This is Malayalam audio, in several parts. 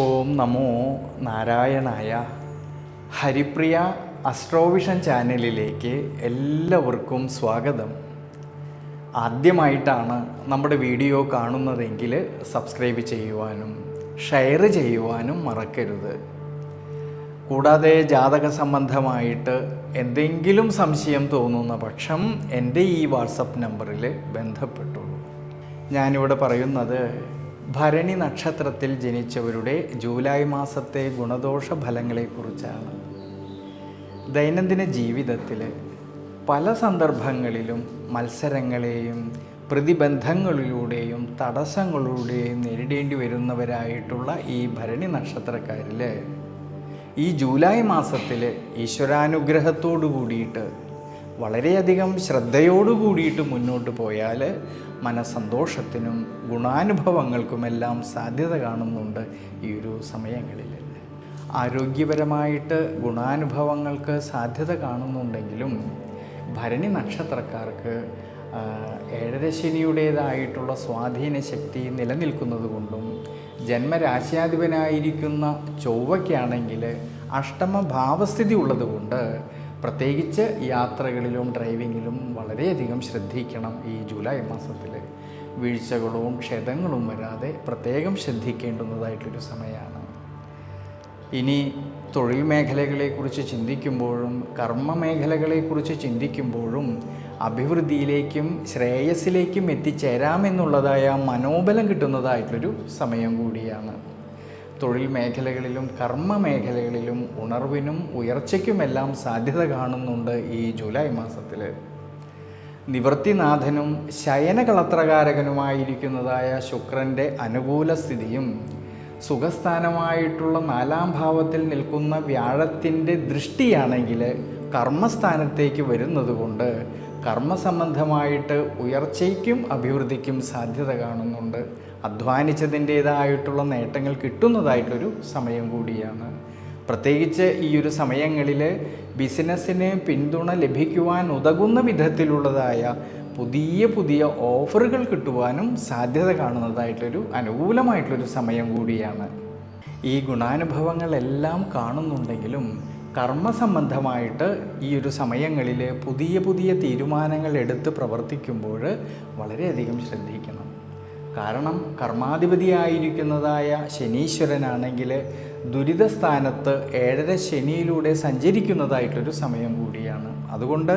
ഓം നമോ നാരായണായ. ഹരിപ്രിയ അസ്ട്രോവിഷൻ ചാനലിലേക്ക് എല്ലാവർക്കും സ്വാഗതം. ആദ്യമായിട്ടാണ് നമ്മുടെ വീഡിയോ കാണുന്നതെങ്കിൽ സബ്സ്ക്രൈബ് ചെയ്യുവാനും ഷെയർ ചെയ്യുവാനും മറക്കരുത്. കൂടാതെ ജാതക സംബന്ധമായിട്ട് എന്തെങ്കിലും സംശയം തോന്നുന്ന പക്ഷം എൻ്റെ ഈ വാട്സപ്പ് നമ്പറിൽ ബന്ധപ്പെട്ടുള്ളൂ. ഞാനിവിടെ പറയുന്നത് ഭരണി നക്ഷത്രത്തിൽ ജനിച്ചവരുടെ ജൂലൈ മാസത്തെ ഗുണദോഷ ഫലങ്ങളെക്കുറിച്ചാണ്. ദൈനംദിന ജീവിതത്തിൽ പല സന്ദർഭങ്ങളിലും മത്സരങ്ങളെയും പ്രതിബന്ധങ്ങളിലൂടെയും തടസ്സങ്ങളിലൂടെയും നേരിടേണ്ടി വരുന്നവരായിട്ടുള്ള ഈ ഭരണി നക്ഷത്രക്കാരിൽ ഈ ജൂലൈ മാസത്തിൽ ഈശ്വരാനുഗ്രഹത്തോടു കൂടിയിട്ട് വളരെയധികം ശ്രദ്ധയോടു കൂടിയിട്ട് മുന്നോട്ട് പോയാൽ മനസ്സന്തോഷത്തിനും ഗുണാനുഭവങ്ങൾക്കുമെല്ലാം സാധ്യത കാണുന്നുണ്ട്. ഈ ഒരു സമയങ്ങളിൽ ആരോഗ്യപരമായിട്ട് ഗുണാനുഭവങ്ങൾക്ക് സാധ്യത കാണുന്നുണ്ടെങ്കിലും ഭരണി നക്ഷത്രക്കാർക്ക് ഏഴരശനിയുടേതായിട്ടുള്ള സ്വാധീന ശക്തി നിലനിൽക്കുന്നത് കൊണ്ടും ജന്മരാശ്യാധിപനായിരിക്കുന്ന ചൊവ്വയ്ക്കാണെങ്കിൽ അഷ്ടമഭാവസ്ഥിതി ഉള്ളതുകൊണ്ട് പ്രത്യേകിച്ച് യാത്രകളിലും ഡ്രൈവിങ്ങിലും വളരെയധികം ശ്രദ്ധിക്കണം. ഈ ജൂലൈ മാസത്തിൽ വീഴ്ചകളും ക്ഷതങ്ങളും വരാതെ പ്രത്യേകം ശ്രദ്ധിക്കേണ്ടുന്നതായിട്ടൊരു സമയമാണ്. ഇനി തൊഴിൽ മേഖലകളെക്കുറിച്ച് ചിന്തിക്കുമ്പോഴും കർമ്മ മേഖലകളെക്കുറിച്ച് ചിന്തിക്കുമ്പോഴും അഭിവൃദ്ധിയിലേക്കും ശ്രേയസ്സിലേക്കും എത്തിച്ചേരാമെന്നുള്ളതായ മനോബലം കിട്ടുന്നതായിട്ടൊരു സമയം കൂടിയാണ്. തൊഴിൽ മേഖലകളിലും കർമ്മ മേഖലകളിലും ഉണർവിനും ഉയർച്ചയ്ക്കുമെല്ലാം സാധ്യത കാണുന്നുണ്ട്. ഈ ജൂലൈ മാസത്തിൽ നിവൃത്തിനാഥനും ശയനകളത്രകാരകനുമായിരിക്കുന്നതായ ശുക്രൻ്റെ അനുകൂല സ്ഥിതിയും സുഖസ്ഥാനമായിട്ടുള്ള 4-ാം ഭാവത്തിൽ നിൽക്കുന്ന വ്യാഴത്തിൻ്റെ ദൃഷ്ടിയാണെങ്കിൽ കർമ്മസ്ഥാനത്തേക്ക് വരുന്നത് കൊണ്ട് കർമ്മസംബന്ധമായിട്ട് ഉയർച്ചയ്ക്കും അഭിവൃദ്ധിക്കും സാധ്യത കാണുന്നുണ്ട്. അധ്വാനിച്ചതിൻ്റേതായിട്ടുള്ള നേട്ടങ്ങൾ കിട്ടുന്നതായിട്ടൊരു സമയം കൂടിയാണ്. പ്രത്യേകിച്ച് ഈ ഒരു സമയങ്ങളിൽ ബിസിനസ്സിന് പിന്തുണ ലഭിക്കുവാൻ ഉതകുന്ന വിധത്തിലുള്ളതായ പുതിയ ഓഫറുകൾ കിട്ടുവാനും സാധ്യത കാണുന്നതായിട്ടൊരു അനുകൂലമായിട്ടുള്ളൊരു സമയം കൂടിയാണ്. ഈ ഗുണാനുഭവങ്ങളെല്ലാം കാണുന്നുണ്ടെങ്കിലും കർമ്മസംബന്ധമായിട്ട് ഈ ഒരു സമയങ്ങളിൽ പുതിയ തീരുമാനങ്ങൾ എടുത്ത് പ്രവർത്തിക്കുമ്പോൾ വളരെയധികം ശ്രദ്ധിക്കണം. കാരണം കർമാധിപതിയായിരിക്കുന്നതായ ശനീശ്വരനാണെങ്കിൽ ദുരിതസ്ഥാനത്ത് 7ാം ശനിയിലൂടെ സഞ്ചരിക്കുന്നതായിട്ടൊരു സമയം കൂടിയാണ്. അതുകൊണ്ട്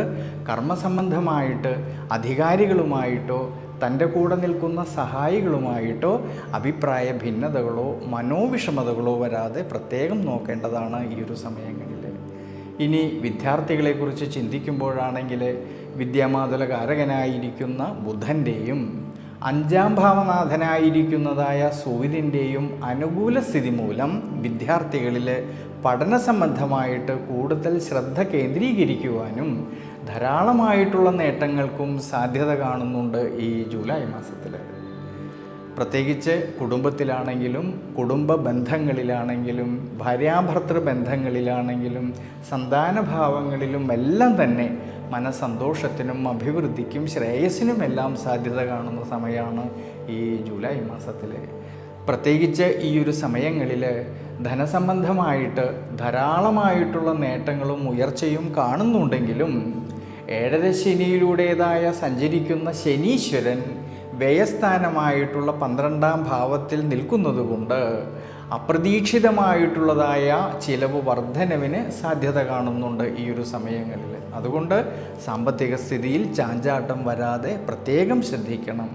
കർമ്മസംബന്ധമായിട്ട് അധികാരികളുമായിട്ടോ തൻ്റെ കൂടെ നിൽക്കുന്ന സഹായികളുമായിട്ടോ അഭിപ്രായ ഭിന്നതകളോ മനോവിഷമതകളോ വരാതെ പ്രത്യേകം നോക്കേണ്ടതാണ് ഈ ഒരു സമയങ്ങളിൽ. ഇനി വിദ്യാർത്ഥികളെക്കുറിച്ച് ചിന്തിക്കുമ്പോഴാണെങ്കിൽ വിദ്യാമാതുലകാരകനായിരിക്കുന്ന ബുധൻ്റെയും 5-ാം ഭാവനാഥനായിരിക്കുന്നതായ സൂര്യൻ്റെയും അനുകൂല സ്ഥിതി മൂലം വിദ്യാർത്ഥികളിൽ പഠന സംബന്ധമായിട്ട് കൂടുതൽ ശ്രദ്ധ കേന്ദ്രീകരിക്കുവാനും ധാരാളമായിട്ടുള്ള നേട്ടങ്ങൾക്കും സാധ്യത കാണുന്നുണ്ട് ഈ ജൂലൈ മാസത്തിൽ. പ്രത്യേകിച്ച് കുടുംബത്തിലാണെങ്കിലും കുടുംബ ബന്ധങ്ങളിലാണെങ്കിലും ഭാര്യാഭർത്തൃ ബന്ധങ്ങളിലാണെങ്കിലും സന്താനഭാവങ്ങളിലും എല്ലാം തന്നെ മനസ്സന്തോഷത്തിനും അഭിവൃദ്ധിക്കും ശ്രേയസ്സിനുമെല്ലാം സാധ്യത കാണുന്ന സമയമാണ് ഈ ജൂലൈ മാസത്തിൽ. പ്രത്യേകിച്ച് ഈ ഒരു സമയങ്ങളിൽ ധനസംബന്ധമായിട്ട് ധാരാളമായിട്ടുള്ള നേട്ടങ്ങളും ഉയർച്ചയും കാണുന്നുണ്ടെങ്കിലും 7ാം ശനിയിലൂടേതായ സഞ്ചരിക്കുന്ന ശനീശ്വരൻ വ്യയസ്ഥാനമായിട്ടുള്ള 12-ാം ഭാവത്തിൽ നിൽക്കുന്നത് കൊണ്ട് അപ്രതീക്ഷിതമായിട്ടുള്ളതായ ചിലവ് വർധനവിന് സാധ്യത കാണുന്നുണ്ട് ഈ ഒരു സമയങ്ങളിൽ. അതുകൊണ്ട് സാമ്പത്തിക സ്ഥിതിയിൽ ചാഞ്ചാട്ടം വരാതെ പ്രത്യേകം ശ്രദ്ധിക്കണം.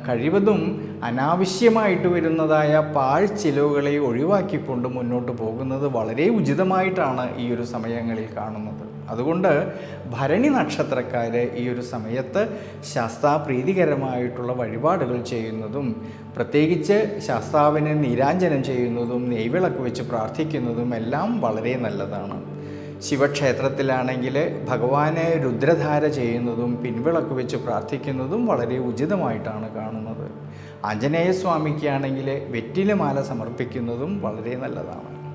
കഴിവതും അനാവശ്യമായിട്ട് വരുന്നതായ പാഴ്ചിലവുകളെ ഒഴിവാക്കിക്കൊണ്ട് മുന്നോട്ട് പോകുന്നത് വളരെ ഉചിതമായിട്ടാണ് ഈ ഒരു സമയങ്ങളിൽ കാണുന്നത്. അതുകൊണ്ട് ഭരണി നക്ഷത്രക്കാർ ഈ ഒരു സമയത്ത് ശാസ്താപ്രീതികരമായിട്ടുള്ള വഴിപാടുകൾ ചെയ്യുന്നതും പ്രത്യേകിച്ച് ശാസ്താവിന് നീരാഞ്ജനം ചെയ്യുന്നതും നെയ്വിളക്ക് വെച്ച് പ്രാർത്ഥിക്കുന്നതും എല്ലാം വളരെ നല്ലതാണ്. ശിവക്ഷേത്രത്തിലാണെങ്കിൽ ഭഗവാനെ രുദ്രധാര ചെയ്യുന്നതും പിൻവിളക്ക് വെച്ച് പ്രാർത്ഥിക്കുന്നതും വളരെ ഉചിതമായിട്ടാണ് കാണുന്നത്. ആഞ്ജനേയസ്വാമിക്കാണെങ്കിൽ വെറ്റിലമാല സമർപ്പിക്കുന്നതും വളരെ നല്ലതാണ്.